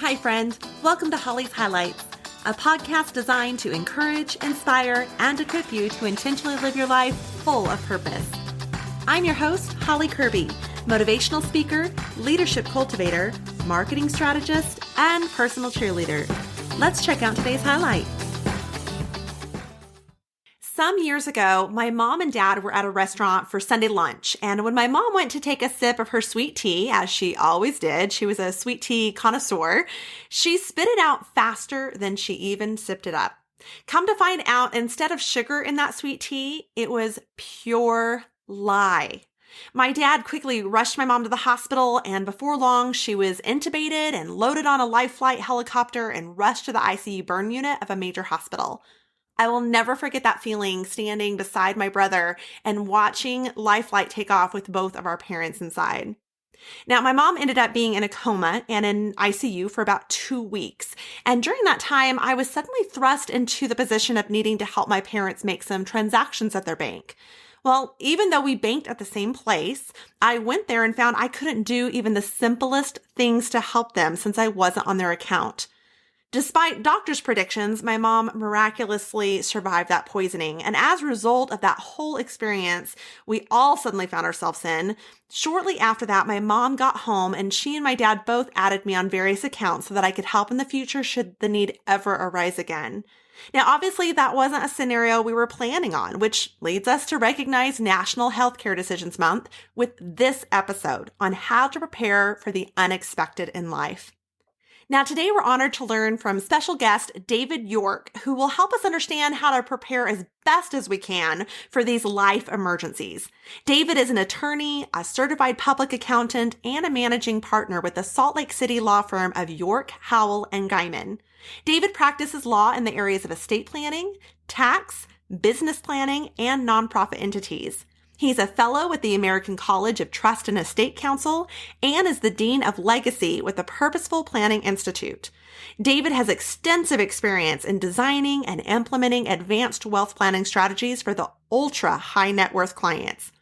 Hi, friends. Welcome to Holly's Highlights, a podcast designed to encourage, inspire, and equip you to intentionally live your life full of purpose. I'm your host, Holly Kirby, motivational speaker, leadership cultivator, marketing strategist, and personal cheerleader. Let's check out today's highlight. Some years ago, my mom and dad were at a restaurant for Sunday lunch, and when my mom went to take a sip of her sweet tea, as she always did, she was a sweet tea connoisseur, she spit it out faster than she even sipped it up. Come to find out, instead of sugar in that sweet tea, it was pure lye. My dad quickly rushed my mom to the hospital, and before long, she was intubated and loaded on a life flight helicopter and rushed to the ICU Burn Unit of a major hospital. I will never forget that feeling standing beside my brother and watching life flight take off with both of our parents inside. Now, my mom ended up being in a coma and in ICU for about 2 weeks. And during that time, I was suddenly thrust into the position of needing to help my parents make some transactions at their bank. Well, even though we banked at the same place, I went there and found I couldn't do even the simplest things to help them since I wasn't on their account. Despite doctors' predictions, my mom miraculously survived that poisoning. And as a result of that whole experience, we all suddenly found ourselves in. Shortly after that, my mom got home and she and my dad both added me on various accounts so that I could help in the future should the need ever arise again. Now, obviously, that wasn't a scenario we were planning on, which leads us to recognize National Healthcare Decisions Month with this episode on how to prepare for the unexpected in life. Now, today we're honored to learn from special guest David York, who will help us understand how to prepare as best as we can for these life emergencies. David is an attorney, a certified public accountant, and a managing partner with the Salt Lake City law firm of York Howell Guymon. David practices law in the areas of estate planning, tax, business planning, and nonprofit entities. He's a fellow with the American College of Trust and Estate Counsel and is the Dean of Legacy with the Purposeful Planning Institute. David has extensive experience in designing and implementing advanced wealth planning strategies for the ultra high net worth clients.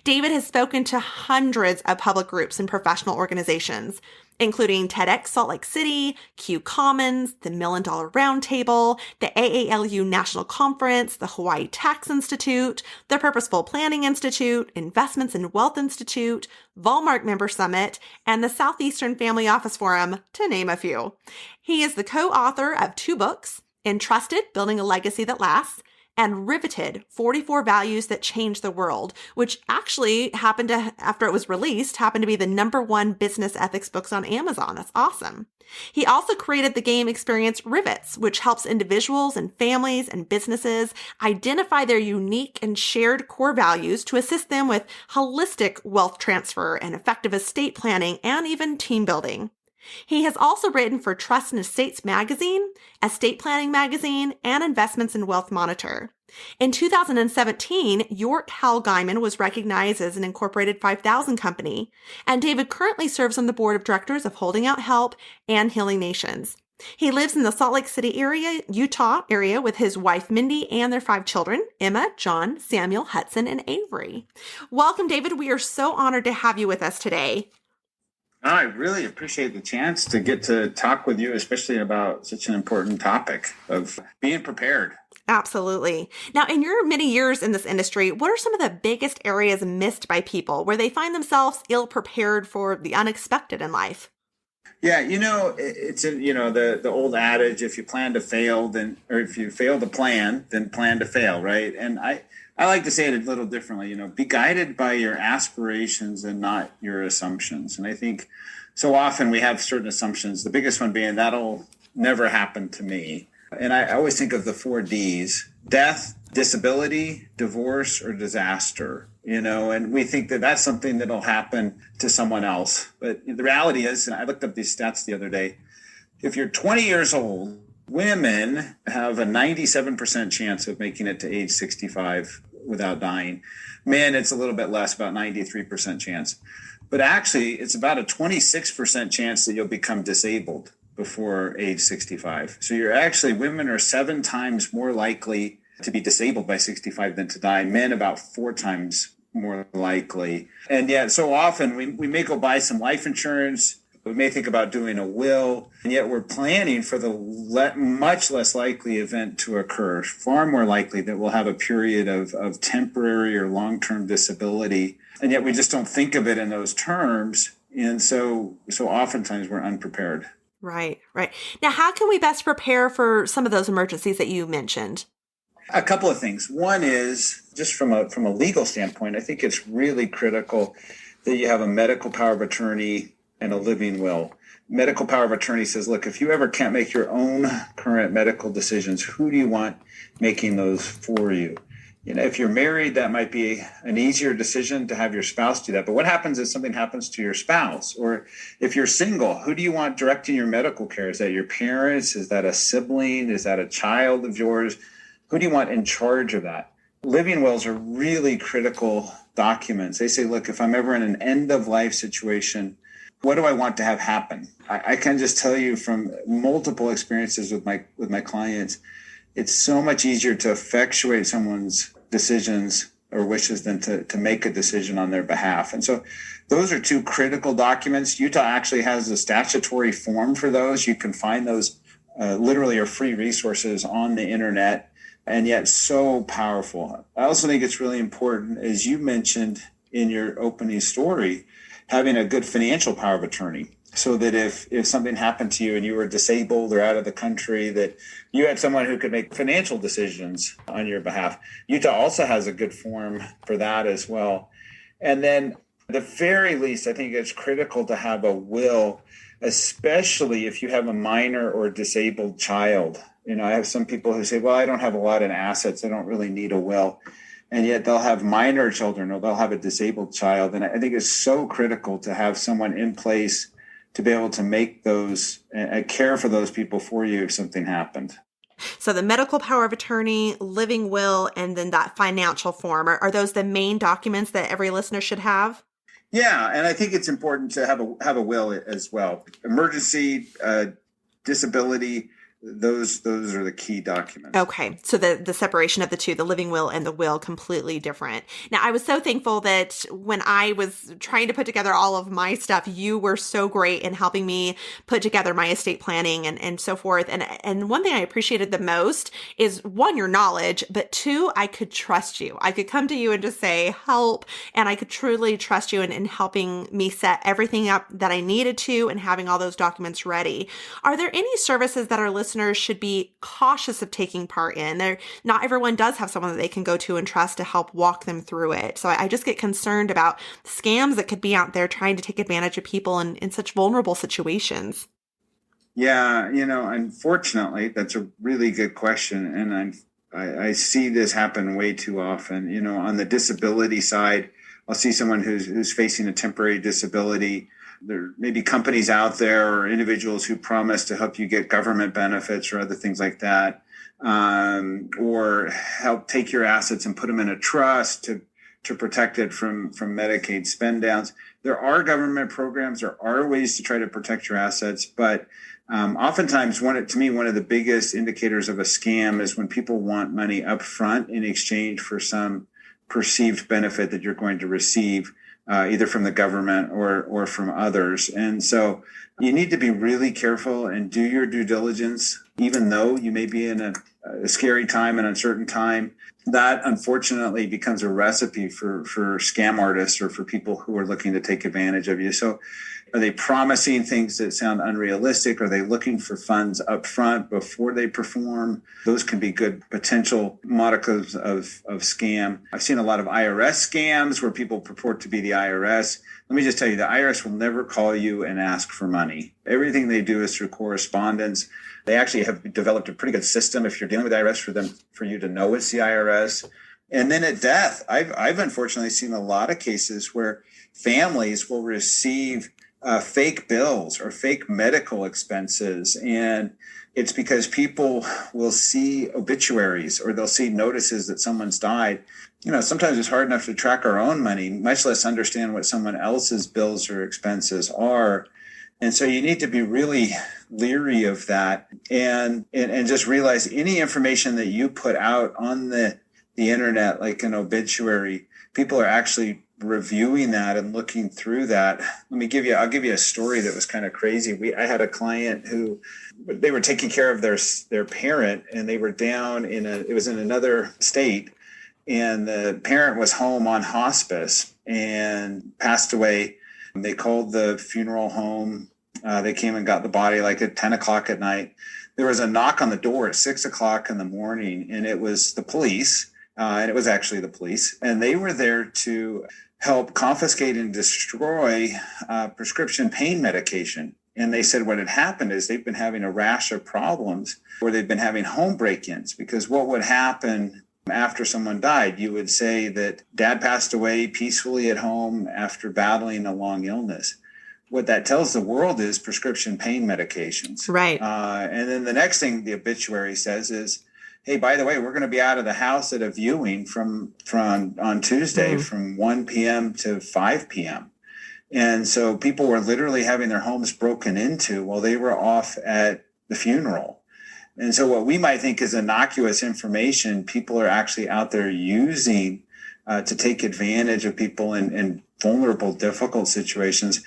David has spoken to hundreds of public groups and professional organizations, including TEDx Salt Lake City, Q Commons, the $1 Million Roundtable, the AALU National Conference, the Hawaii Tax Institute, the Purposeful Planning Institute, Investments in Wealth Institute, Volmark Member Summit, and the Southeastern Family Office Forum, to name a few. He is the co-author of 2 books, Entrusted, Building a Legacy That Lasts, and Riveted, 44 Values That Change the World, which actually after it was released, happened to be the #1 business ethics books on Amazon. That's awesome. He also created the game experience Rivets, which helps individuals and families and businesses identify their unique and shared core values to assist them with holistic wealth transfer and effective estate planning and even team building. He has also written for Trust and Estates Magazine, Estate Planning Magazine, and Investments in Wealth Monitor. In 2017, York Howell Guymon was recognized as an Incorporated 5000 company, and David currently serves on the board of directors of Holding Out Help and Healing Nations. He lives in the Salt Lake City area, Utah area, with his wife, Mindy, and their 5 children, Emma, John, Samuel, Hudson, and Avery. Welcome, David. We are so honored to have you with us today. I really appreciate the chance to get to talk with you, especially about such an important topic of being prepared. Absolutely. Now, in your many years in this industry, what are some of the biggest areas missed by people where they find themselves ill-prepared for the unexpected in life? Yeah, it's the old adage: if you plan to fail, or if you fail to plan, then plan to fail, right? And I like to say it a little differently. Be guided by your aspirations and not your assumptions. And I think so often we have certain assumptions. The biggest one being that'll never happen to me. And I always think of the 4 Ds: death, disability, divorce, or disaster. And we think that that's something that'll happen to someone else. But the reality is, and I looked up these stats the other day, if you're 20 years old, women have a 97% chance of making it to age 65 without dying. Men, it's a little bit less, about 93% chance. But actually, it's about a 26% chance that you'll become disabled before age 65. So women are 7 times more likely to be disabled by 65 than to die. Men about 4 times more likely. And yet so often we may go buy some life insurance, We may think about doing a will, and yet we're planning for the much less likely event to occur, far more likely that we'll have a period of temporary or long-term disability, and yet we just don't think of it in those terms, and so oftentimes we're unprepared. Right, right. Now, how can we best prepare for some of those emergencies that you mentioned? A couple of things. One is just from a legal standpoint, I think it's really critical that you have a medical power of attorney and a living will. Medical power of attorney says, look, if you ever can't make your own current medical decisions, who do you want making those for you? If you're married, that might be an easier decision to have your spouse do that. But what happens if something happens to your spouse? Or if you're single, who do you want directing your medical care? Is that your parents? Is that a sibling? Is that a child of yours? Who do you want in charge of that? Living wills are really critical documents. They say, look, if I'm ever in an end of life situation, what do I want to have happen? I can just tell you from multiple experiences with my clients, it's so much easier to effectuate someone's decisions or wishes than to make a decision on their behalf. And so those are two critical documents. Utah actually has a statutory form for those. You can find those literally are free resources on the internet, and yet so powerful. I also think it's really important, as you mentioned in your opening story, having a good financial power of attorney, so that if something happened to you and you were disabled or out of the country, that you had someone who could make financial decisions on your behalf. Utah also has a good form for that as well. And then at the very least, I think it's critical to have a will, especially if you have a minor or disabled child. I have some people who say, well, I don't have a lot in assets, I don't really need a will. And yet they'll have minor children or they'll have a disabled child. And I think it's so critical to have someone in place to be able to make those care for those people for you if something happened. So the medical power of attorney, living will, and then that financial form, are those the main documents that every listener should have? Yeah, and I think it's important to have a will as well. Emergency, disability, those are the key documents. Okay. So the separation of the two, the living will and the will, completely different. Now, I was so thankful that when I was trying to put together all of my stuff, you were so great in helping me put together my estate planning and so forth. And one thing I appreciated the most is, one, your knowledge, but two, I could trust you. I could come to you and just say, help. And I could truly trust you in helping me set everything up that I needed to and having all those documents ready. Are there any services that our listeners should be cautious of taking part in? Not everyone does have someone that they can go to and trust to help walk them through it. So I just get concerned about scams that could be out there trying to take advantage of people in such vulnerable situations. Yeah, unfortunately, that's a really good question. And I see this happen way too often. On the disability side, I'll see someone who's facing a temporary disability. There may be companies out there or individuals who promise to help you get government benefits or other things like that, or help take your assets and put them in a trust to protect it from Medicaid spend downs. There are government programs. There are ways to try to protect your assets, but oftentimes, one of the biggest indicators of a scam is when people want money up front in exchange for some perceived benefit that you're going to receive, either from the government or from others. And so you need to be really careful and do your due diligence, even though you may be in a scary time, an uncertain time. That unfortunately becomes a recipe for scam artists or for people who are looking to take advantage of you. So are they promising things that sound unrealistic? Are they looking for funds up front before they perform? Those can be good potential modicums of scam. I've seen a lot of IRS scams where people purport to be the IRS. Let me just tell you, the IRS will never call you and ask for money. Everything they do is through correspondence. They actually have developed a pretty good system if you're dealing with the IRS for you to know it's the IRS. And then at death, I've unfortunately seen a lot of cases where families will receive fake bills or fake medical expenses. And it's because people will see obituaries or they'll see notices that someone's died. Sometimes it's hard enough to track our own money, much less understand what someone else's bills or expenses are. And so you need to be really leery of that and just realize any information that you put out on the internet, like an obituary, people are actually reviewing that and looking through that, I'll give you a story that was kind of crazy. I had a client who they were taking care of their parent, and they were down it was in another state, and the parent was home on hospice and passed away. They called the funeral home. They came and got the body like at 10 o'clock at night. There was a knock on the door at 6 o'clock in the morning, and it was the police. And it was actually the police. And they were there to help confiscate and destroy prescription pain medication. And they said what had happened is they've been having a rash of problems where they've been having home break-ins, because what would happen after someone died, you would say that dad passed away peacefully at home after battling a long illness. What that tells the world is prescription pain medications. Right. And then the next thing the obituary says is, hey, by the way, we're going to be out of the house at a viewing from on Tuesday from 1 p.m. to 5 p.m. And so people were literally having their homes broken into while they were off at the funeral. And so what we might think is innocuous information, people are actually out there using to take advantage of people in vulnerable, difficult situations.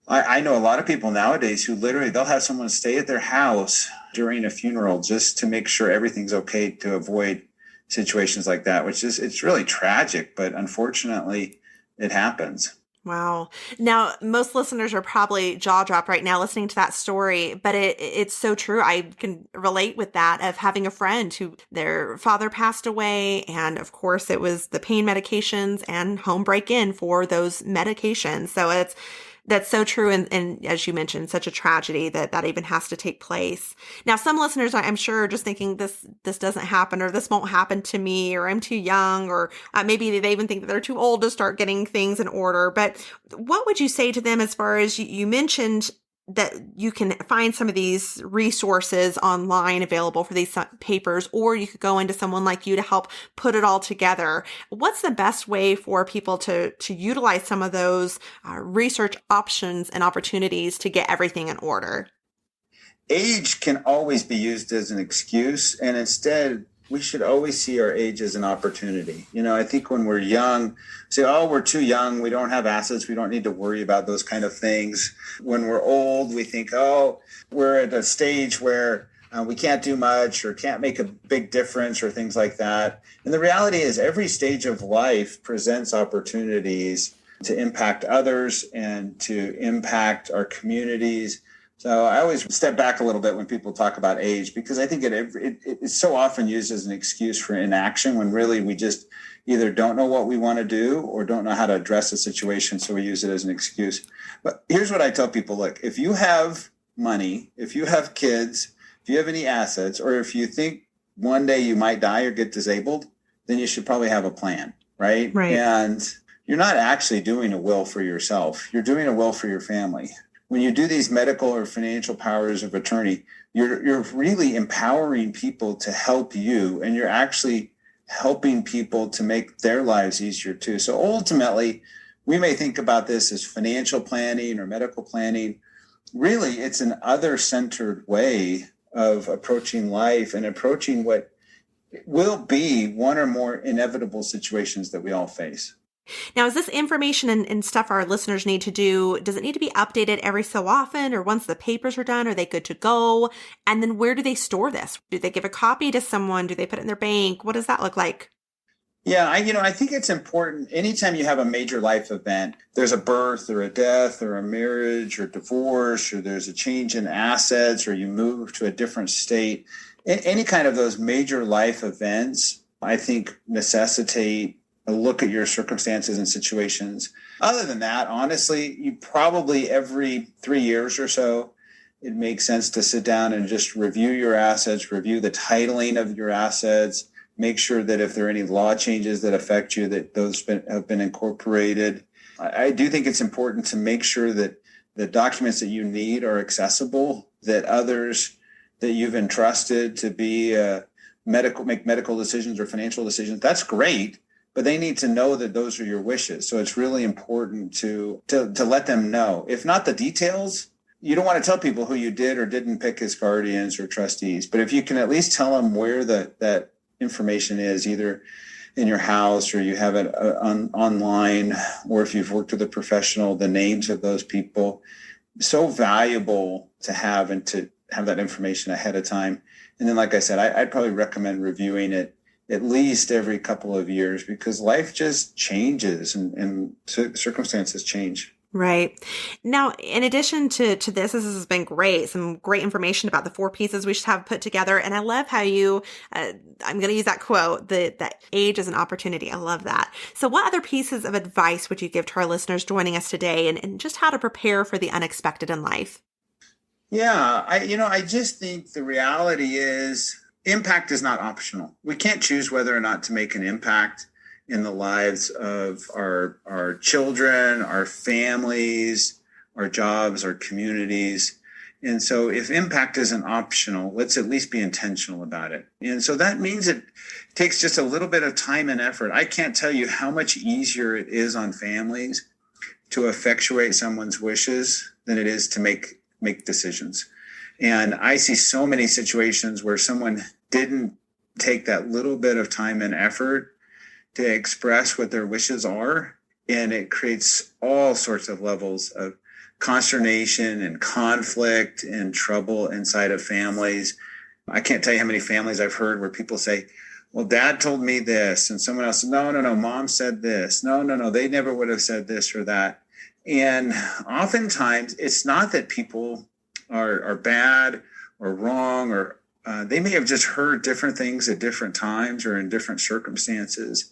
I know a lot of people nowadays who literally, they'll have someone stay at their house during a funeral just to make sure everything's okay, to avoid situations like that, it's really tragic, but unfortunately it happens. Wow. Now, most listeners are probably jaw dropped right now listening to that story, but it's so true. I can relate with that, of having a friend who their father passed away. And of course, it was the pain medications and home break-in for those medications. So that's so true. And as you mentioned, such a tragedy that even has to take place. Now, some listeners, I'm sure, are just thinking this doesn't happen, or this won't happen to me, or I'm too young, or maybe they even think that they're too old to start getting things in order. But what would you say to them, as far as you mentioned that you can find some of these resources online available for these papers, or you could go into someone like you to help put it all together. What's the best way for people to utilize some of those research options and opportunities to get everything in order? Age can always be used as an excuse, and instead we should always see our age as an opportunity. I think when we're young, say, oh, we're too young, we don't have assets, we don't need to worry about those kind of things. When we're old, we think, oh, we're at a stage where we can't do much or can't make a big difference or things like that. And the reality is every stage of life presents opportunities to impact others and to impact our communities. So I always step back a little bit when people talk about age, because I think it's so often used as an excuse for inaction, when really we just either don't know what we want to do or don't know how to address the situation, so we use it as an excuse. But here's what I tell people. Look, if you have money, if you have kids, if you have any assets, or if you think one day you might die or get disabled, then you should probably have a plan, right? And you're not actually doing a will for yourself. You're doing a will for your family. When you do these medical or financial powers of attorney, you're really empowering people to help you, and you're actually helping people to make their lives easier too. So ultimately, we may think about this as financial planning or medical planning. Really, it's an other-centered way of approaching life and approaching what will be one or more inevitable situations that we all face. Now, is this information and stuff our listeners need to do, does it need to be updated every so often, or once the papers are done, are they good to go? And then where do they store this? Do they give a copy to someone? Do they put it in their bank? What does that look like? Yeah, I think it's important. Anytime you have a major life event, there's a birth or a death or a marriage or divorce, or there's a change in assets, or you move to a different state, any kind of those major life events, I think, necessitate a look at your circumstances and situations. Other than that, honestly, you probably every 3 years or so, it makes sense to sit down and just review your assets, review the titling of your assets, make sure that if there are any law changes that affect you, that those have been incorporated. I do think it's important to make sure that the documents that you need are accessible, that others that you've entrusted to be make medical decisions or financial decisions, that's great. But they need to know that those are your wishes. So it's really important to let them know. If not the details, you don't want to tell people who you did or didn't pick as guardians or trustees. But if you can at least tell them where that information is, either in your house, or you have it online, or if you've worked with a professional, the names of those people. So valuable to have, and to have that information ahead of time. And then, like I said, I'd probably recommend reviewing it at least every couple of years, because life just changes, and circumstances change. Right. Now, in addition to this has been great. Some great information about the four pieces we should have put together. And I love how you, I'm going to use that quote, that age is an opportunity. I love that. So what other pieces of advice would you give to our listeners joining us today, and just how to prepare for the unexpected in life? Yeah, I just think the reality is impact is not optional. We can't choose whether or not to make an impact in the lives of our children, our families, our jobs, our communities. And so if impact isn't optional, let's at least be intentional about it. And so that means it takes just a little bit of time and effort. I can't tell you how much easier it is on families to effectuate someone's wishes than it is to make decisions. And I see so many situations where someone didn't take that little bit of time and effort to express what their wishes are. And it creates all sorts of levels of consternation and conflict and trouble inside of families. I can't tell you how many families I've heard where people say, well, dad told me this, and someone else, no, mom said this. No, they never would have said this or that. And oftentimes it's not that people are bad or wrong, or they may have just heard different things at different times or in different circumstances.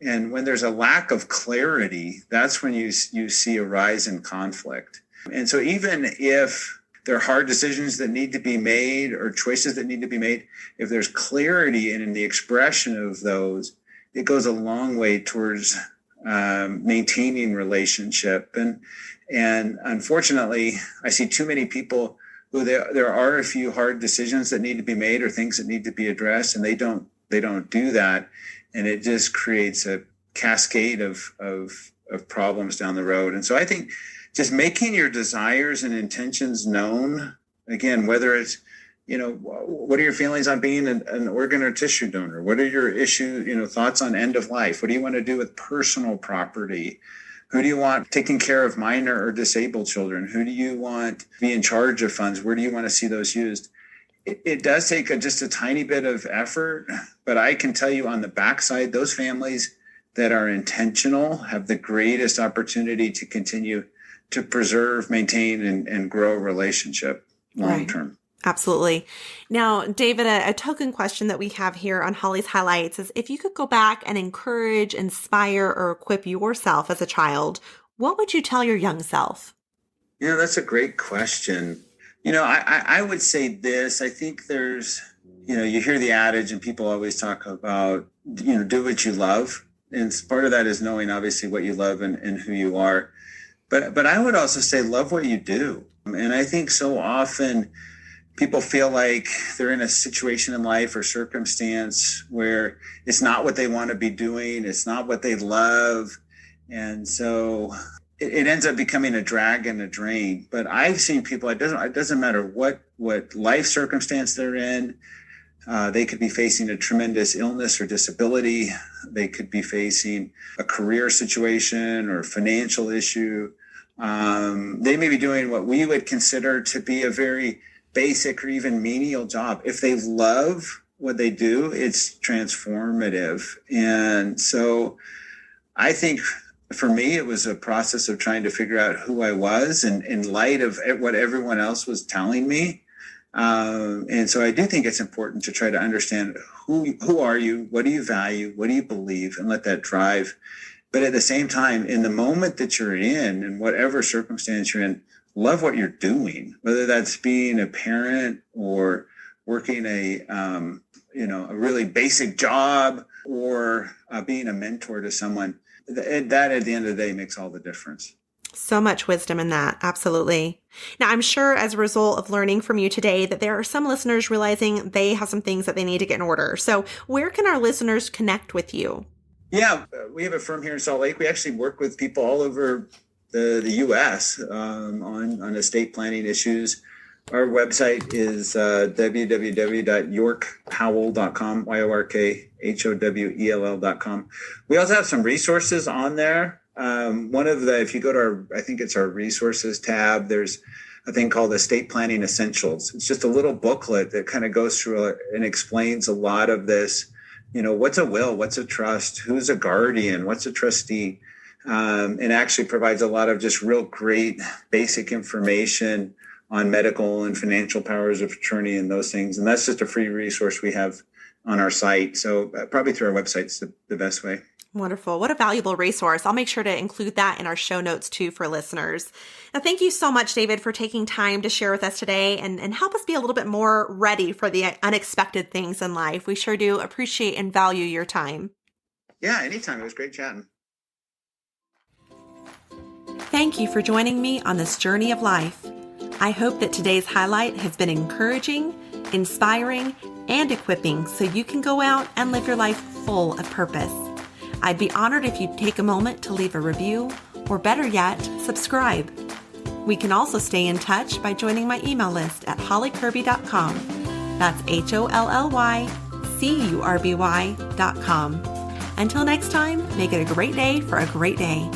And when there's a lack of clarity, that's when you see a rise in conflict. And so even if there are hard decisions that need to be made or choices that need to be made, if there's clarity in the expression of those, it goes a long way towards maintaining relationship. And unfortunately, I see too many people who there are a few hard decisions that need to be made or things that need to be addressed, and they don't do that. And it just creates a cascade of problems down the road. And so I think just making your desires and intentions known, again, whether it's, what are your feelings on being an organ or tissue donor? What are your thoughts on end of life? What do you want to do with personal property? Who do you want taking care of minor or disabled children? Who do you want to be in charge of funds? Where do you want to see those used? It does take just a tiny bit of effort, but I can tell you on the backside, those families that are intentional have the greatest opportunity to continue to preserve, maintain, and grow a relationship long term. Right. Absolutely. Now, David, a token question that we have here on Holly's Highlights is, if you could go back and encourage, inspire, or equip yourself as a child, what would you tell your young self? That's a great question. I would say this. I think there's, you hear the adage and people always talk about, do what you love. And part of that is knowing obviously what you love and who you are. But I would also say love what you do. And I think so often people feel like they're in a situation in life or circumstance where it's not what they want to be doing. It's not what they love. And so it ends up becoming a drag and a drain. But I've seen people, it doesn't matter what life circumstance they're in. They could be facing a tremendous illness or disability. They could be facing a career situation or financial issue. They may be doing what we would consider to be a very basic or even menial job. If they love what they do, it's transformative. And so I think for me, it was a process of trying to figure out who I was and in light of what everyone else was telling me. And so I do think it's important to try to understand who are you, what do you value, what do you believe, and let that drive. But at the same time, in the moment that you're in whatever circumstance you're in, love what you're doing, whether that's being a parent or working a really basic job or being a mentor to someone. That at the end of the day makes all the difference. So much wisdom in that. Absolutely. Now, I'm sure as a result of learning from you today that there are some listeners realizing they have some things that they need to get in order. So where can our listeners connect with you? Yeah, we have a firm here in Salt Lake. We actually work with people all over the U.S. On estate planning issues. Our website is www.yorkhowell.com, YORKHOWELL.com. We also have some resources on there. If you go to I think it's our resources tab, there's a thing called Estate Planning Essentials. It's just a little booklet that kind of goes through and explains a lot of this. What's a will? What's a trust? Who's a guardian? What's a trustee? And actually provides a lot of just real great basic information on medical and financial powers of attorney and those things. And that's just a free resource we have on our site. So probably through our website's the best way. Wonderful. What a valuable resource. I'll make sure to include that in our show notes too for listeners. Now, thank you so much, David, for taking time to share with us today and help us be a little bit more ready for the unexpected things in life. We sure do appreciate and value your time. Yeah, anytime. It was great chatting. Thank you for joining me on this journey of life. I hope that today's highlight has been encouraging, inspiring, and equipping so you can go out and live your life full of purpose. I'd be honored if you'd take a moment to leave a review, or better yet, subscribe. We can also stay in touch by joining my email list at hollycurby.com. That's HOLLYCURBY.com. Until next time, make it a great day for a great day.